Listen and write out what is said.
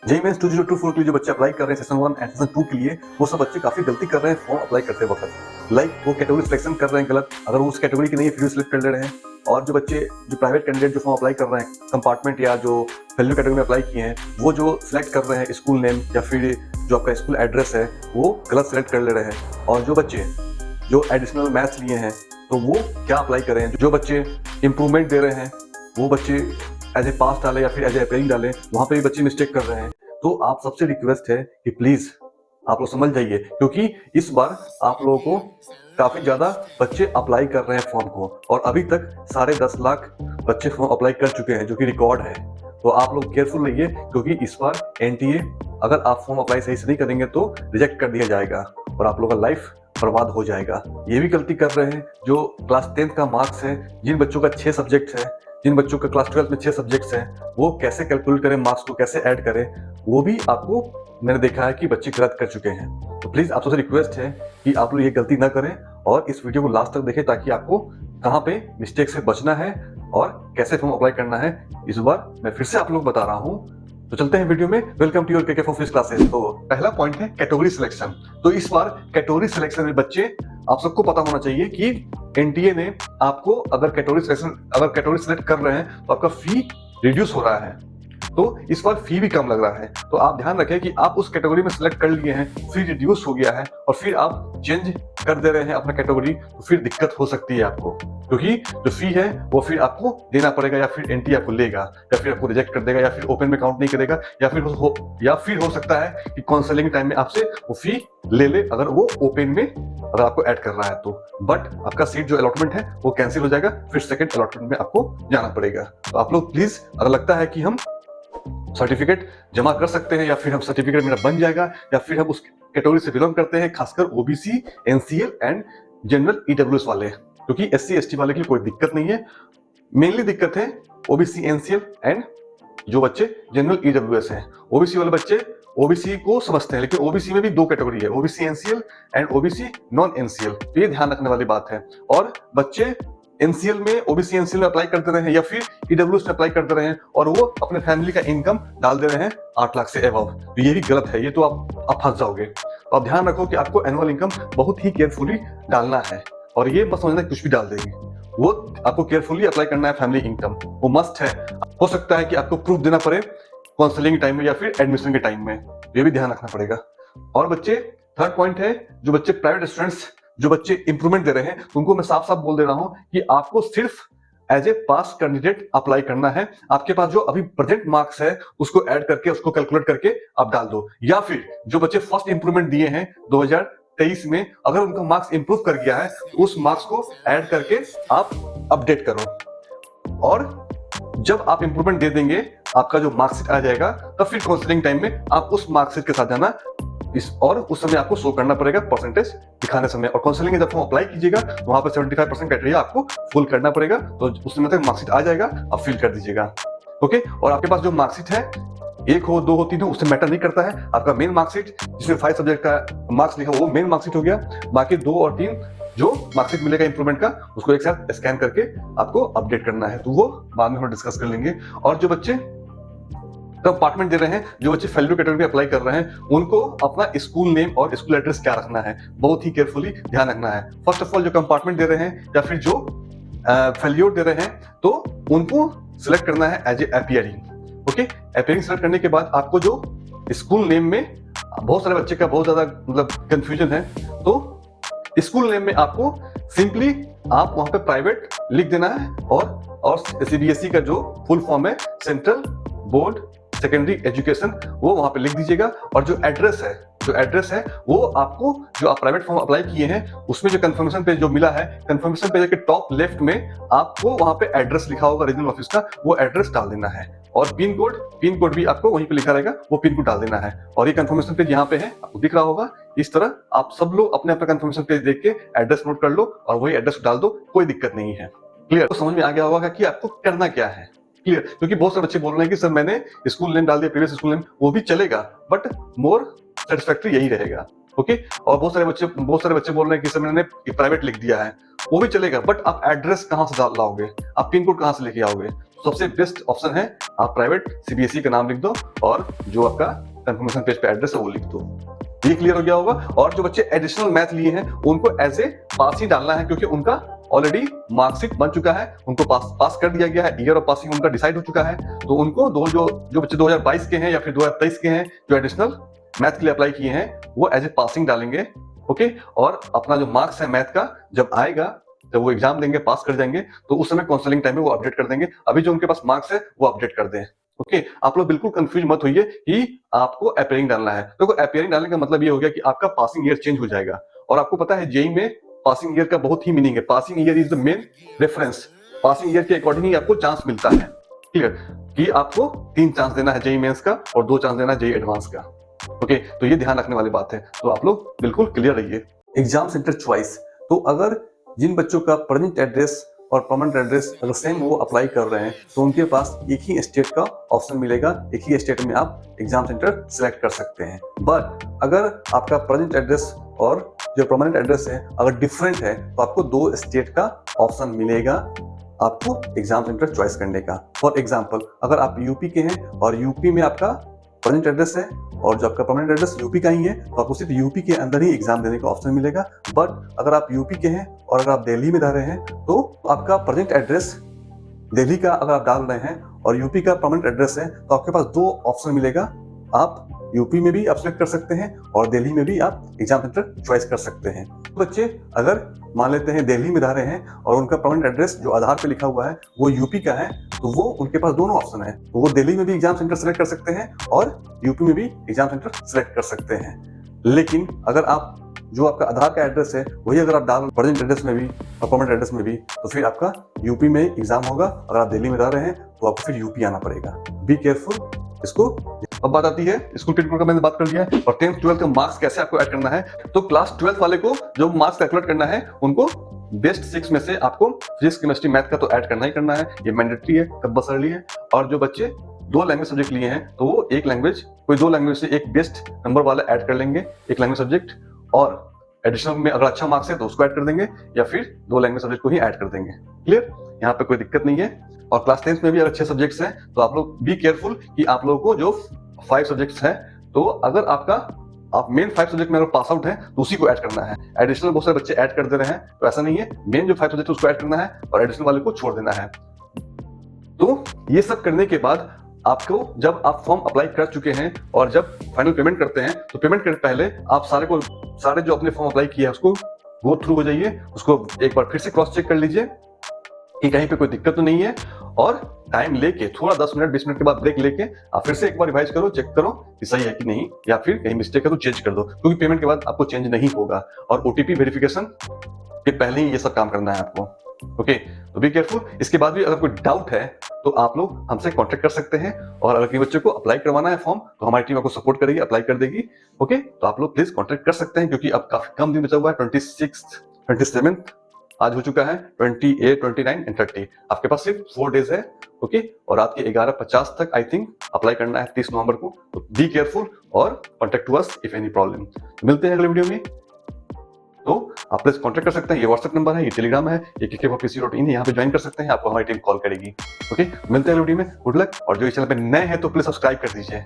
JEE mains 2024 के लिए जो बच्चे अप्लाई कर रहे हैं सेशन 1 एंड सेशन 2 के लिए, वो सब बच्चे काफी गलती कर रहे हैं फॉर्म अप्लाई करते वक्त। वो कैटेगरी सिलेक्शन कर रहे हैं गलत, अगर वो उस कैटेगरी की नहीं है फिर सिलेक्ट कर ले रहे हैं। और जो बच्चे जो प्राइवेट कैंडिडेट जो फॉर्म अप्लाई कर रहे हैं कंपार्टमेंट या जो वैल्यू कैटेगरी में अप्लाई किए हैं, वो जो सिलेक्ट कर रहे हैं स्कूल नेम या फिर जो आपका स्कूल एड्रेस है वो गलत सिलेक्ट कर ले रहे हैं। और जो बच्चे जो एडिशनल मैथ्स लिए हैं तो वो क्या अप्लाई करें, जो बच्चे इंप्रूवमेंट दे रहे हैं वो बच्चे एज ए पास डालें या फिर एज ए अपेयरिंग डालें, वहाँ पे भी बच्चे मिस्टेक कर रहे हैं। तो आप सबसे रिक्वेस्ट है कि प्लीज आप लोग समझ जाइए, क्योंकि इस बार आप लोगों को काफी ज्यादा बच्चे अप्लाई कर रहे हैं फॉर्म को, और अभी तक 10.5 लाख बच्चे फॉर्म अप्लाई कर चुके हैं, जो कि रिकॉर्ड है। तो आप लोग केयरफुल रहिए, क्योंकि इस बार एनटीए अगर आप फॉर्म अप्लाई सही से नहीं करेंगे तो रिजेक्ट कर दिया जाएगा और आप लोगों का लाइफ बर्बाद हो जाएगा। ये भी गलती कर रहे हैं जो क्लास 10th का मार्क्स है, जिन बच्चों का 6 सब्जेक्ट है, जिन बच्चों का क्लास 12th में 6 सब्जेक्ट्स हैं, वो कैसे कैलकुलेट करें मार्क्स को, कैसे ऐड करें, वो भी आपको मैंने देखा है कि बच्चे गलत कर चुके हैं। तो प्लीज आप सबसे रिक्वेस्ट है कि आप लोग ये गलती ना करें और इस वीडियो को लास्ट तक देखें, ताकि आपको कहाँ पे मिस्टेक से बचना है और कैसे फॉर्म अप्लाई करना है इस बार मैं फिर से आप लोग बता रहा हूँ। तो चलते हैं वीडियो में। Welcome to your KK for physics classes. तो पहला पॉइंट है कैटेगरी सिलेक्शन। तो इस बार कैटेगरी सिलेक्शन में बच्चे आप सबको पता होना चाहिए कि एनटीए ने आपको अगर कैटेगरी सिलेक्ट कर रहे हैं तो आपका फी रिड्यूस हो रहा है, तो इस बार फी भी कम लग रहा है। तो आप ध्यान रखें कि आप उस कैटेगरी में सिलेक्ट कर लिए हैं, फी रिड्यूस हो गया है और फिर आप चेंज कर दे रहे हैं अपना कैटेगरी, तो फिर दिक्कत हो सकती है आपको, क्योंकि जो फी है वो फिर आपको देना पड़ेगा, या फिर एनटीए आपको लेगा, या फिर आपको रिजेक्ट कर देगा, या फिर ओपन में काउंट नहीं करेगा, या फिर हो सकता है कि काउंसलिंग टाइम में आपसे वो फी ले अगर वो ओपन में अगर आपको ऐड कर रहा है तो। बट आपका सीट जो अलॉटमेंट है वो कैंसिल हो जाएगा, फिर सेकंड अलॉटमेंट में आपको जाना पड़ेगा। तो आप लोग प्लीज, अगर लगता है कि हम सर्टिफिकेट जमा कर सकते हैं या फिर हम सर्टिफिकेट मेरा बन जाएगा या फिर हम उस कैटेगरी से बिलोंग करते हैं, खासकर OBC, NCL and general EWS वाले, क्योंकि एससी एसटी वाले के लिए कोई दिक्कत नहीं है। मेनली दिक्कत है ओबीसी, एनसीएल एंड जो बच्चे जनरल ईडब्ल्यूएस हैं। ओबीसी वाले बच्चे ओबीसी को समझते हैं, लेकिन ओबीसी में भी 2 कैटेगरी है, OBC NCL and OBC non NCL. तो ये ध्यान रखने वाली बात है। और बच्चे एनसीएल में, ओबीसी एनसीएल में अप्लाई करते रहे हैं या फिर ईडब्ल्यूएस में अप्लाई करते रहे हैं और वो अपने फैमिली का इनकम डाल दे रहे हैं 8 लाख से एबव, तो ये भी गलत है। ये तो आप फंस जाओगे। तो आप ध्यान रखो कि आपको एनुअल इनकम बहुत ही केयरफुली डालना है, और ये मत समझना कुछ भी डाल देंगे, वो आपको केयरफुली अप्लाई करना है। फैमिली इनकम वो मस्ट है। हो सकता है कि आपको प्रूफ देना पड़े काउंसलिंग टाइम में या फिर एडमिशन के टाइम में, ये भी ध्यान रखना पड़ेगा। और बच्चे, थर्ड पॉइंट है, जो बच्चे प्राइवेट स्टूडेंट्स, जो बच्चे इंप्रूवमेंट दे रहे हैं, उनको मैं साफ साफ बोल दे रहा हूं कि आपको सिर्फ as a pass candidate apply करना है। आपके पास जो अभी प्रेजेंट मार्क्स है उसको ऐड करके, उसको कैलकुलेट करके आप डाल दो, या फिर जो बच्चे फर्स्ट इंप्रूवमेंट दिए हैं 2023 में, अगर उनका मार्क्स इंप्रूव कर गया है तो उस मार्क्स को ऐड करके आप अपडेट करो। और जब आप इंप्रूवमेंट दे देंगे, आपका जो मार्कशीट आ जाएगा, तब फिर काउंसलिंग टाइम में आप उस मार्कशीट के साथ जाना और उस समय आपको शो करना पड़ेगा परसेंटेज दिखाने समय। और काउंसलिंग में जब फॉर्म अप्लाई कीजिएगा तो वहां पर 75% क्राइटेरिया आपको फुल करना पड़ेगा, तो उस समय तक मार्कशीट आ जाएगा, आप फिल कर दीजिएगा। ओके। और आपके पास जो मार्कशीट है, 1 हो 2 हो 3 हो, उससे मैटर नहीं करता है। आपका मेन मार्कशीट जिसमें 5 सब्जेक्ट का मार्क्स लिखा वो मेन मार्कशीट हो गया। बाकी 2 और 3 जो मार्कशीट मिलेगा इंप्रूवमेंट का, उसको एक साथ स्कैन करके आपको अपडेट करना है, तो वो बाद में हम डिस्कस कर लेंगे। और जो बच्चे कंपार्टमेंट दे रहे हैं, जो बच्चे फेल्यूर कैटेगरी में अप्लाई कर रहे हैं, उनको अपना स्कूल नेम और स्कूल एड्रेस क्या रखना है बहुत ही केयरफुली ध्यान रखना है। फर्स्ट ऑफ ऑल, जो कंपार्टमेंट दे रहे हैं या फिर जो फेल्यूर दे रहे हैं, तो उनको सिलेक्ट करना है as a appearing. Okay. Appearing select करने के बाद आपको जो स्कूल नेम में बहुत सारे बच्चे का बहुत ज्यादा मतलब कंफ्यूजन है, तो स्कूल नेम में आपको सिंपली आप वहां पे प्राइवेट लिख देना है और सीबीएसई का जो फुल फॉर्म है, सेंट्रल बोर्ड सेकेंडरी एजुकेशन, वो वहां पे लिख दीजिएगा। और जो एड्रेस है वो आपको, जो आप प्राइवेट फॉर्म अप्लाई किए हैं उसमें जो कंफर्मेशन पेज जो मिला है, कंफर्मेशन पेज के टॉप लेफ्ट में आपको वहां पे एड्रेस लिखा होगा रीजनल ऑफिस का, वो एड्रेस डाल देना है। और पिन कोड भी आपको वहीं पे लिखा रहेगा, वो पिन कोड डाल देना है। और ये कंफर्मेशन पेज यहाँ पे है, आपको दिख रहा होगा। इस तरह आप सब लोग अपने अपना कंफर्मेशन पेज देख के एड्रेस नोट कर लो और वही एड्रेस डाल दो, कोई दिक्कत नहीं है। क्लियर? तो समझ में आ गया होगा कि आपको करना क्या है। क्लियर? क्योंकि बहुत सारे बच्चे बोल रहे हैं कि सर मैंने स्कूल नेम डाल दिया, प्रीवियस स्कूल नेम, वो भी चलेगा, बट मोर सेटिस्फैक्टरी यही रहेगा। ओके। और बहुत सारे बच्चे बोल रहे हैं कि सर मैंने प्राइवेट लिख दिया है, वो भी चलेगा, बट आप एड्रेस कहां से लाओगे, आप पिन कोड कहां से लेके आओगे। सबसे बेस्ट ऑप्शन है आप प्राइवेट सीबीएसई का नाम लिख दो और जो आपका कंफर्मेशन पेज पे एड्रेस है वो लिख दो। ये क्लियर हो गया होगा। और जो बच्चे एडिशनल मैथ लिए हैं उनको एज ए पास ही डालना है, क्योंकि उनका ऑलरेडी मार्कशीट बन चुका है, उनको पास कर दिया गया है, ईयर ऑफ पासिंग उनका डिसाइड हो चुका है। तो उनको जो बच्चे 2022 के हैं या फिर 2023 के हैं जो एडिशनल मैथ के लिए अप्लाई किए हैं वो एज ए पासिंग डालेंगे। ओके, और अपना जो मार्क्स है मैथ का जब आएगा, जब वो एग्जाम देंगे, पास कर जाएंगे, तो उस समय काउंसलिंग टाइम में वो अपडेट कर देंगे। अभी जो उनके पास मार्क्स है वो अपडेट कर दें। ओके, आप लोग बिल्कुल कंफ्यूज मत होइए कि आपको अपीयरिंग डालना है। तो अपीयरिंग डालने का मतलब ये हो गया कि आपका पासिंग ईयर चेंज हो जाएगा। और आपको पता है जेईई में पासिंग ईयर का बहुत ही मीनिंग है। Passing year is the main reference. Passing year के अकॉर्डिंग ही आपको चांस मिलता है। क्लियर, कि आपको 3 चांस देना है जेईई मेंस का और 2 चांस देना है जेईई एडवांस का। ओके, तो ये ध्यान रखने वाली बात है। तो आप लोग बिल्कुल क्लियर रहिए। एग्जाम सेंटर चॉइस, तो अगर जिन बच्चों का प्रेजेंट एड्रेस और परमानेंट एड्रेस अगर सेम वो अप्लाई कर रहे हैं तो उनके पास एक ही स्टेट का ऑप्शन मिलेगा। एक ही स्टेट में आप एग्जाम सेंटर सेलेक्ट कर सकते हैं। बट अगर आपका प्रेजेंट एड्रेस और जो परमानेंट एड्रेस है अगर डिफरेंट है तो आपको 2 स्टेट का ऑप्शन मिलेगा आपको एग्जाम सेंटर चॉइस करने का। फॉर एग्जाम्पल, अगर आप यूपी के हैं और यूपी में आपका प्रेजेंट एड्रेस है और जो आपका परमानेंट एड्रेस यूपी का ही है तो आपको सिर्फ यूपी के अंदर ही एग्जाम देने का ऑप्शन मिलेगा। बट अगर आप यूपी के हैं और अगर आप दिल्ली में रह रहे हैं तो आपका प्रेजेंट एड्रेस दिल्ली का अगर आप डाल रहे हैं और यूपी का परमानेंट एड्रेस है तो आपके पास 2 ऑप्शन मिलेगा। आप यूपी में भी आप सिलेक्ट कर सकते हैं और दिल्ली में भी आप एग्जाम सेंटर चॉइस कर सकते हैं। बच्चे अगर मान लेते हैं दिल्ली में रह रहे हैं और उनका परमानेंट एड्रेस जो आधार पे लिखा हुआ है वो यूपी का है तो वो उनके पास दोनों ऑप्शन है। तो वो दिल्ली में भी एग्जाम सेंटर सेलेक्ट कर सकते हैं और यूपी में भी एग्जाम सेंटर सेलेक्ट कर सकते हैं। लेकिन अगर आप जो आपका आधार का एड्रेस है वही अगर आप डाल प्रेजेंट एड्रेस में भी और परमानेंट एड्रेस में भी तो फिर आपका यूपी में एग्जाम होगा। अगर आप दिल्ली में रह रहे हैं तो आपको फिर यूपी आना पड़ेगा। बी केयरफुल इसको। अब बात आती है स्कूल के रिपोर्ट का, मैंने बात कर लिया है। और 10th 12th का मार्क्स कैसे आपको ऐड करना है। तो क्लास 12th वाले को जो मार्क्स कैलकुलेट करना है उनको बेस्ट 6 में से आपको फिजिक्स केमिस्ट्री मैथ का तो ऐड करना ही करना है। ये मैंडेटरी है, कंपल्सरी है। और जो बच्चे 2 लैंग्वेज सब्जेक्ट लिए हैं तो वो एक लैंग्वेज, कोई 2 लैंग्वेज से एक बेस्ट नंबर वाला ऐड कर लेंगे, एक लैंग्वेज सब्जेक्ट। और एडिशनल में अगर अच्छा मार्क्स है तो उसको ऐड कर देंगे या फिर 2 लैंग्वेज सब्जेक्ट को ही ऐड कर देंगे। क्लियर, यहाँ पे कोई दिक्कत नहीं है। और क्लास 10th में भी अगर अच्छे सब्जेक्ट्स हैं तो आप लोग बी केयरफुल कि आप लोगों को जो 5 सब्जेक्ट्स हैं तो अगर आप मेन 5 सब्जेक्ट में अगर पास आउट है तो उसी को ऐड करना है। एडिशनल बहुत सारे बच्चे ऐड कर दे रहे हैं तो ऐसा नहीं है, मेन जो 5 सब्जेक्ट उसको ऐड करना है और एडिशनल वाले को छोड़ देना है। तो ये सब करने के बाद आपको जब आप फॉर्म अप्लाई कर चुके हैं और जब फाइनल पेमेंट करते हैं तो पेमेंट करने पहले आप सारे जो अपने फॉर्म अप्लाई किया है उसको गो थ्रू हो जाइए, उसको एक बार फिर से क्रॉस चेक कर लीजिए कि कहीं पे कोई दिक्कत तो नहीं है। और टाइम लेके थोड़ा 10 मिनट 20 मिनट के बाद ब्रेक लेके आप फिर से एक बार रिवाइज करो, चेक करो कि सही है कि नहीं, या फिर कहीं मिस्टेक है तो चेंज कर दो, क्योंकि पेमेंट के बाद आपको चेंज नहीं होगा। और ओटीपी वेरिफिकेशन के पहले ही ये सब काम करना है आपको। ओके, तो बी केयरफुल। इसके बाद भी अगर कोई डाउट है तो आप लोग हमसे कांटेक्ट कर सकते हैं। और अगर किसी बच्चे को अप्लाई करवाना है फॉर्म तो हमारी टीम आपको सपोर्ट करेगी, अप्लाई कर देगी। ओके, तो आप लोग प्लीज कांटेक्ट कर सकते हैं क्योंकि अब काफी कम दिन बचा हुआ है। 26th 27th आज हो चुका है, 28 29 एंड 30 आपके पास सिर्फ 4 डेज है। ओके, और रात के 11:50 तक आई थिंक अप्लाई करना है 30 नवंबर को। तो बी केयरफुल और contact to us if any problem. मिलते हैं अगले वीडियो में। तो आप प्लीज कॉन्टेक्ट कर सकते हैं, ये व्हाट्सएप नंबर है, ये टेलीग्राम है, ये KKPC.in है, यहाँ पे ज्वाइन कर सकते हैं, आपको हमारी टीम कॉल करेगी। ओके, मिलते हैं वीडियो में। Good luck. और जो इस चैनल पे नए हैं तो प्लीज सब्सक्राइब कर दीजिए।